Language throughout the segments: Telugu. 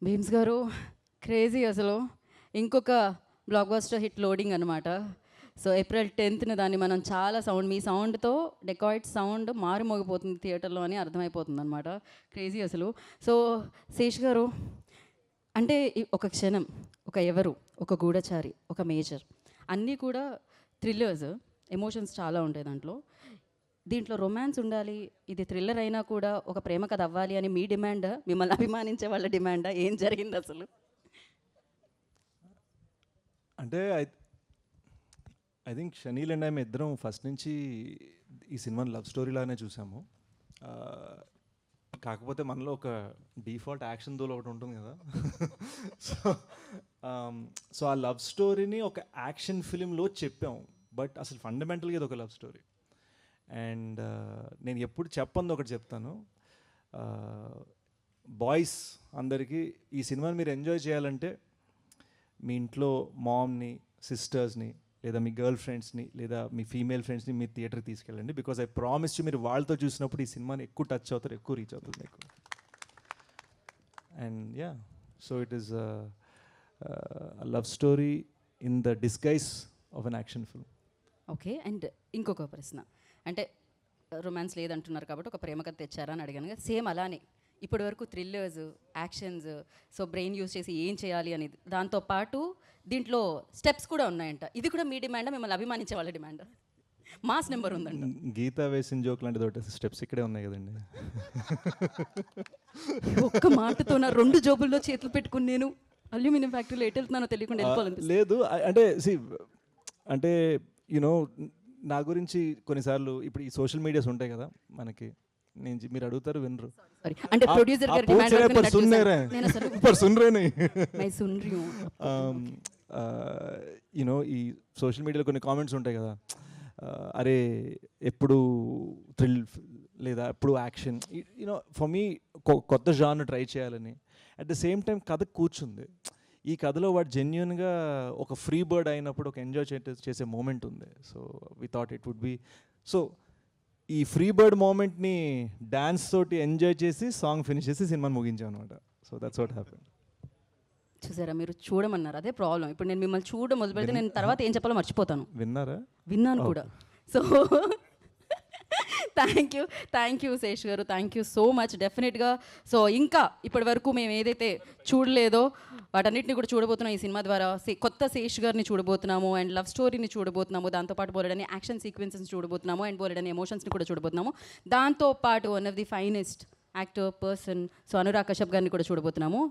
భీమ్స్ గారు క్రేజీ అసలు. ఇంకొక బ్లాక్ బస్టర్ హిట్ లోడింగ్ అనమాట. సో ఏప్రిల్ 10th దాన్ని మనం చాలా సౌండ్, మీ సౌండ్తో డెకాయిట్ సౌండ్ మారుమోగిపోతుంది థియేటర్లో అని అర్థమైపోతుంది అనమాట. క్రేజీ అసలు. సో శేష్ గారు, అంటే ఒక క్షణం, ఒక ఎవరు, ఒక గూఢచారి, ఒక మేజర్, అన్నీ కూడా థ్రిల్లర్స్, ఎమోషన్స్ చాలా ఉంటాయి దాంట్లో. దీంట్లో రొమాన్స్ ఉండాలి, ఇది థ్రిల్లర్ అయినా కూడా ఒక ప్రేమ కథ అవ్వాలి అని మీ డిమాండ్, మిమ్మల్ని అభిమానించే వాళ్ళ డిమాండా, ఏం జరిగింది అసలు? అంటే ఐ థింక్ షనీల్ అండ్ మేము ఇద్దరం ఫస్ట్ నుంచి ఈ సినిమాని లవ్ స్టోరీ లాగానే చూసాము. కాకపోతే మనలో ఒక డిఫాల్ట్ యాక్షన్ దోలు ఒకటి ఉంటుంది కదా. సో ఆ లవ్ స్టోరీని ఒక యాక్షన్ ఫిలింలో చెప్పాము, బట్ అసలు ఫండమెంటల్గా ఇది ఒక లవ్ స్టోరీ. అండ్ నేను ఎప్పుడు చెప్పంది ఒకటి చెప్తాను, బాయ్స్ అందరికీ ఈ సినిమాని మీరు ఎంజాయ్ చేయాలంటే మీ ఇంట్లో మామ్ని, సిస్టర్స్ని, లేదా మీ గర్ల్ ఫ్రెండ్స్ని, లేదా మీ ఫీమేల్ ఫ్రెండ్స్ని మీ థియేటర్కి తీసుకెళ్ళండి. బికాజ్ ఐ ప్రామిస్ యూ, మీరు వాళ్ళతో చూసినప్పుడు ఈ సినిమాని ఎక్కువ టచ్ అవుతారు, ఎక్కువ రీచ్ అవుతుంది మీకు. And yeah, so it is love story in the disguise of an action film. Okay. And ఇంకొక ప్రశ్న, అంటే రొమాన్స్ లేదంటున్నారు కాబట్టి ఒక ప్రేమ కథ తెచ్చారా అని అడిగాను కదా, సేమ్ అలానే ఇప్పటి వరకు thrillers, actions, so brain use చేసి ఏం చేయాలి అనేది, దాంతోపాటు దీంట్లో స్టెప్స్ కూడా ఉన్నాయంట. ఇది కూడా మీ డిమాండా, మిమ్మల్ని అభిమానించే వాళ్ళ డిమాండా? మాస్ నెంబర్ ఉందంట. గీత వేసిన జోక్ లాంటిది ఒకటి స్టెప్స్ ఇక్కడే ఉన్నాయి కదండి. ఒక్క మాటతో నా 2 జోబుల్లో చేతులు పెట్టుకుని నేను అల్యూమినియం ఫ్యాక్టరీలో ఎటు వెళ్తున్నానో తెలియకుండా వెళ్ళిపోవాలి. లేదు అంటే అంటే యూనో నా గురించి కొన్నిసార్లు ఇప్పుడు ఈ సోషల్ మీడియాస్ ఉంటాయి కదా మనకి, మీరు అడుగుతారు వినరు. అంటే ప్రొడ్యూసర్ గారి డిమాండ్ యూనో ఈ సోషల్ మీడియాలో కొన్ని కామెంట్స్ ఉంటాయి కదా, అరే ఎప్పుడు థ్రిల్ లేదా ఎప్పుడు యాక్షన్, యూనో ఫర్ మీ కొత్త జాన్ ట్రై చేయాలని. అట్ ద సేమ్ టైం కథ కూర్చుంది, ఈ కథలో వాడు జెన్యున్గా ఒక ఫ్రీ బర్డ్ అయినప్పుడు ఒక ఎంజాయ్ చేసే మూమెంట్ ఉంది. So we thought it would be, so ఈ ఫ్రీ బర్డ్ మూమెంట్ని డ్యాన్స్ తోటి ఎంజాయ్ చేసి సాంగ్ ఫినిష్ చేసి సినిమాని ముగించాం అనమాట. So that's what happen. చూసారా, మీరు చూడమన్నారు, అదే ప్రాబ్లం. ఇప్పుడు నేను మిమ్మల్ని చూడడం మొదలు పెడితే నేను తర్వాత ఏం చెప్పాలో మర్చిపోతాను. విన్నారా? విన్నాను కూడా. సో థ్యాంక్ యూ శేష్ గారు, థ్యాంక్ యూ సో మచ్. డెఫినెట్గా సో ఇంకా ఇప్పటి వరకు మేము ఏదైతే చూడలేదో వాటన్నిటిని కూడా చూడబోతున్నాం ఈ సినిమా ద్వారా. కొత్త శేష్ గారిని చూడబోతున్నాము, అండ్ లవ్ స్టోరీని చూడబోతున్నాము, దాంతోపాటు బోలెడని యాక్షన్ సీక్వెన్సెస్ చూడబోతున్నాము, అండ్ బోలెడని ఎమోషన్స్ని కూడా చూడబోతున్నాము. దాంతోపాటు one of the finest actor person, so Anurag Kashyap గారిని కూడా చూడబోతున్నాము.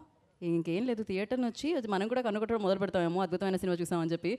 ఇంకేం లేదు, థియేటర్ని వచ్చి మనం కూడా కనుగొట్టడం మొదలు పెడతామేమో, అద్భుతమైన సినిమా చూసామని చెప్పి.